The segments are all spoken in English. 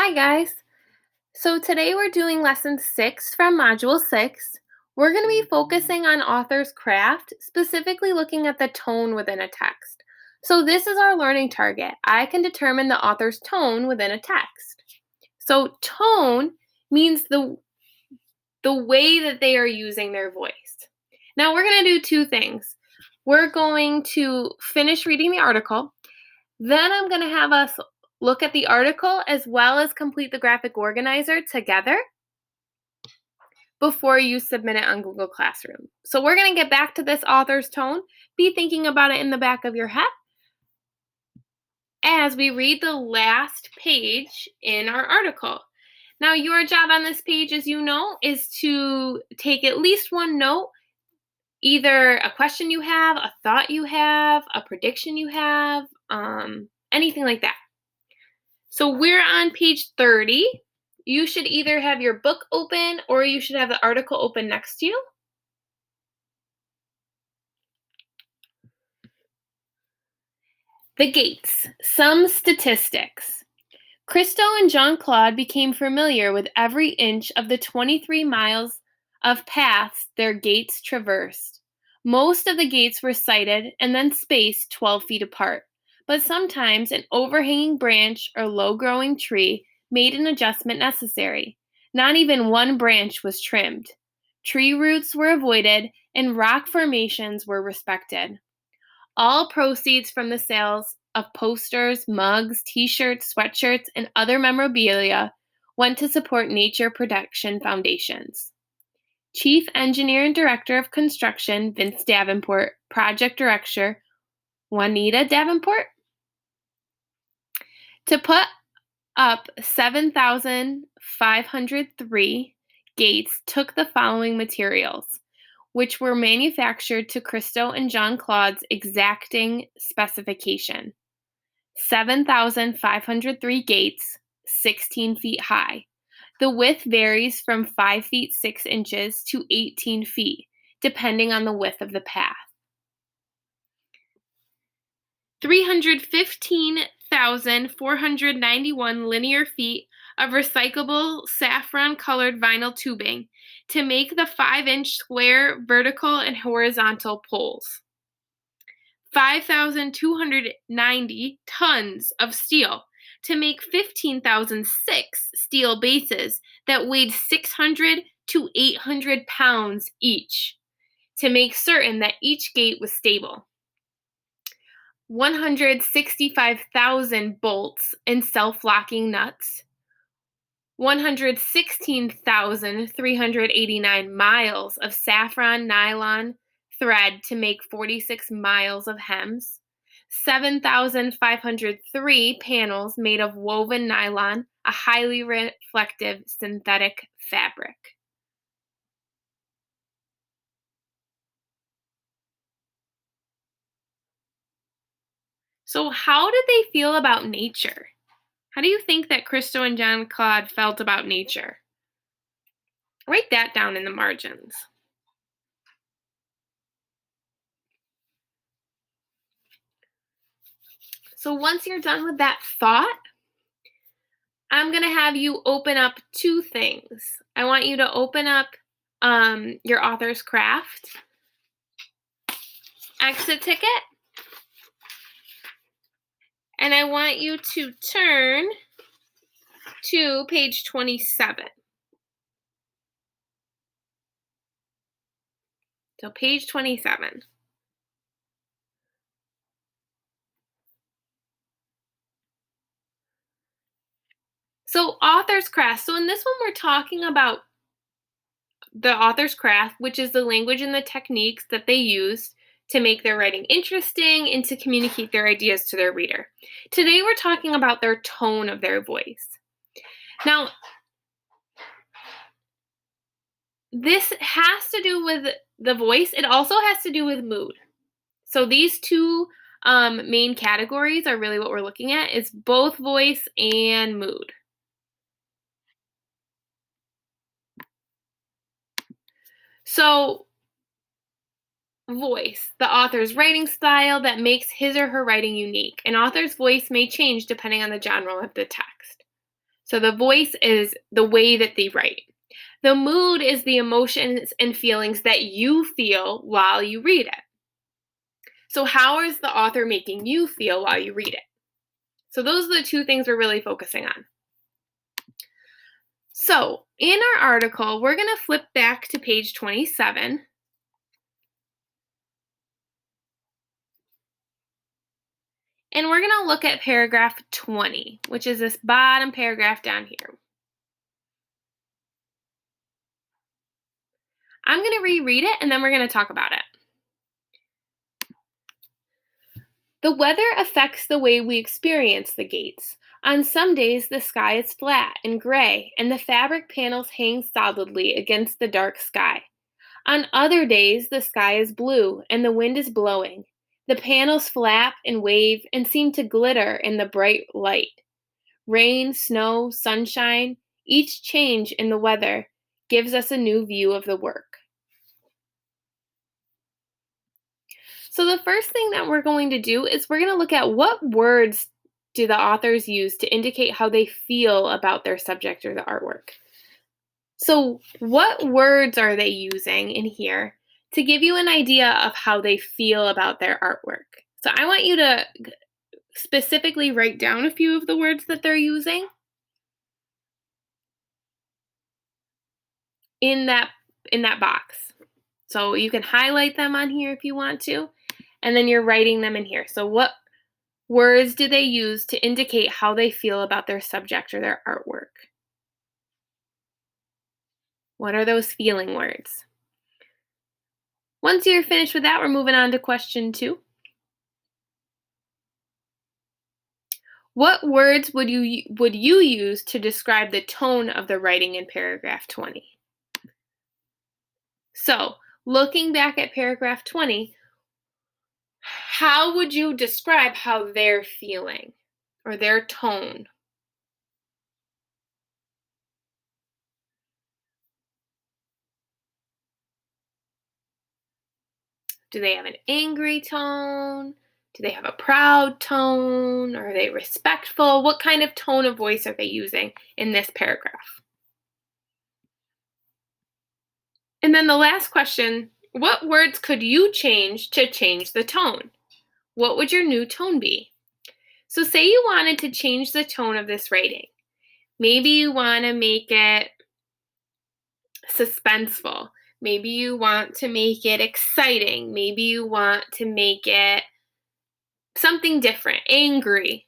Hi, guys. So today we're doing lesson 6 from module 6. We're going to be focusing on author's craft, specifically looking at the tone within a text. So this is our learning target. I can determine the author's tone within a text. So tone means the way that they are using their voice. Now we're going to do two things. We're going to finish reading the article. Then I'm going to have us look at the article as well as complete the graphic organizer together before you submit it on Google Classroom. So we're going to get back to this author's tone. Be thinking about it in the back of your head as we read the last page in our article. Now, your job on this page, as you know, is to take at least one note, either a question you have, a thought you have, a prediction you have, anything like that. So we're on page 30. You should either have your book open or you should have the article open next to you. The Gates. Some statistics. Christo and Jean Claude became familiar with every inch of the 23 miles of paths their gates traversed. Most of the gates were sighted and then spaced 12 feet apart, but sometimes an overhanging branch or low-growing tree made an adjustment necessary. Not even one branch was trimmed. Tree roots were avoided and rock formations were respected. All proceeds from the sales of posters, mugs, t-shirts, sweatshirts, and other memorabilia went to support nature protection foundations. Chief Engineer and Director of Construction, Vince Davenport, Project Director, Juanita Davenport, to put up 7,503 gates took the following materials, which were manufactured to Christo and Jean Claude's exacting specification. 7,503 gates, 16 feet high. The width varies from 5 feet 6 inches to 18 feet, depending on the width of the path. 315,491 linear feet of recyclable saffron-colored vinyl tubing to make the 5-inch square vertical and horizontal poles. 5,290 tons of steel to make 15,006 steel bases that weighed 600 to 800 pounds each to make certain that each gate was stable. 165,000 bolts and self-locking nuts. 116,389 miles of saffron nylon thread to make 46 miles of hems, 7,503 panels made of woven nylon, a highly reflective synthetic fabric. So how did they feel about nature? How do you think that Christo and Jean Claude felt about nature? Write that down in the margins. So once you're done with that thought, I'm going to have you open up two things. I want you to open up your author's craft, exit ticket, and I want you to turn to page 27. So page 27. So author's craft. So in this one, we're talking about the author's craft, which is the language and the techniques that they use to make their writing interesting and to communicate their ideas to their reader. Today, we're talking about their tone of their voice. Now, this has to do with the voice. It also has to do with mood. So these two main categories are really what we're looking at, is both voice and mood. So voice, the author's writing style that makes his or her writing unique. An author's voice may change depending on the genre of the text. So the voice is the way that they write. The mood is the emotions and feelings that you feel while you read it. So how is the author making you feel while you read it? So those are the two things we're really focusing on. So in our article, we're going to flip back to page 27. And we're going to look at paragraph 20, which is this bottom paragraph down here. I'm going to reread it and then we're going to talk about it. The weather affects the way we experience the gates. On some days, the sky is flat and gray, and the fabric panels hang solidly against the dark sky. On other days, the sky is blue and the wind is blowing. The panels flap and wave and seem to glitter in the bright light. Rain, snow, sunshine, each change in the weather gives us a new view of the work. So the first thing that we're going to do is we're going to look at what words do the authors use to indicate how they feel about their subject or the artwork. So what words are they using in here to give you an idea of how they feel about their artwork? So I want you to specifically write down a few of the words that they're using in that box. So you can highlight them on here if you want to, and then you're writing them in here. So what words do they use to indicate how they feel about their subject or their artwork? What are those feeling words? Once you're finished with that, we're moving on to question 2. What words would you use to describe the tone of the writing in paragraph 20? So, looking back at paragraph 20, how would you describe how they're feeling or their tone? Do they have an angry tone? Do they have a proud tone? Are they respectful? What kind of tone of voice are they using in this paragraph? And then the last question, what words could you change to change the tone? What would your new tone be? So say you wanted to change the tone of this writing. Maybe you want to make it suspenseful. Maybe you want to make it exciting. Maybe you want to make it something different, angry.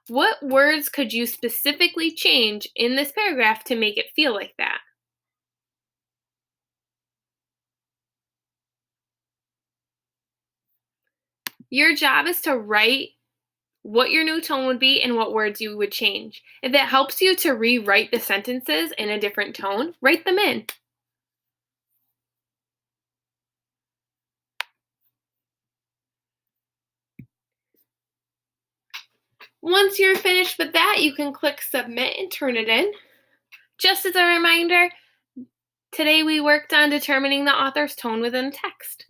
What words could you specifically change in this paragraph to make it feel like that? Your job is to write what your new tone would be and what words you would change. If it helps you to rewrite the sentences in a different tone, write them in. Once you're finished with that, you can click submit and turn it in. Just as a reminder, today we worked on determining the author's tone within text.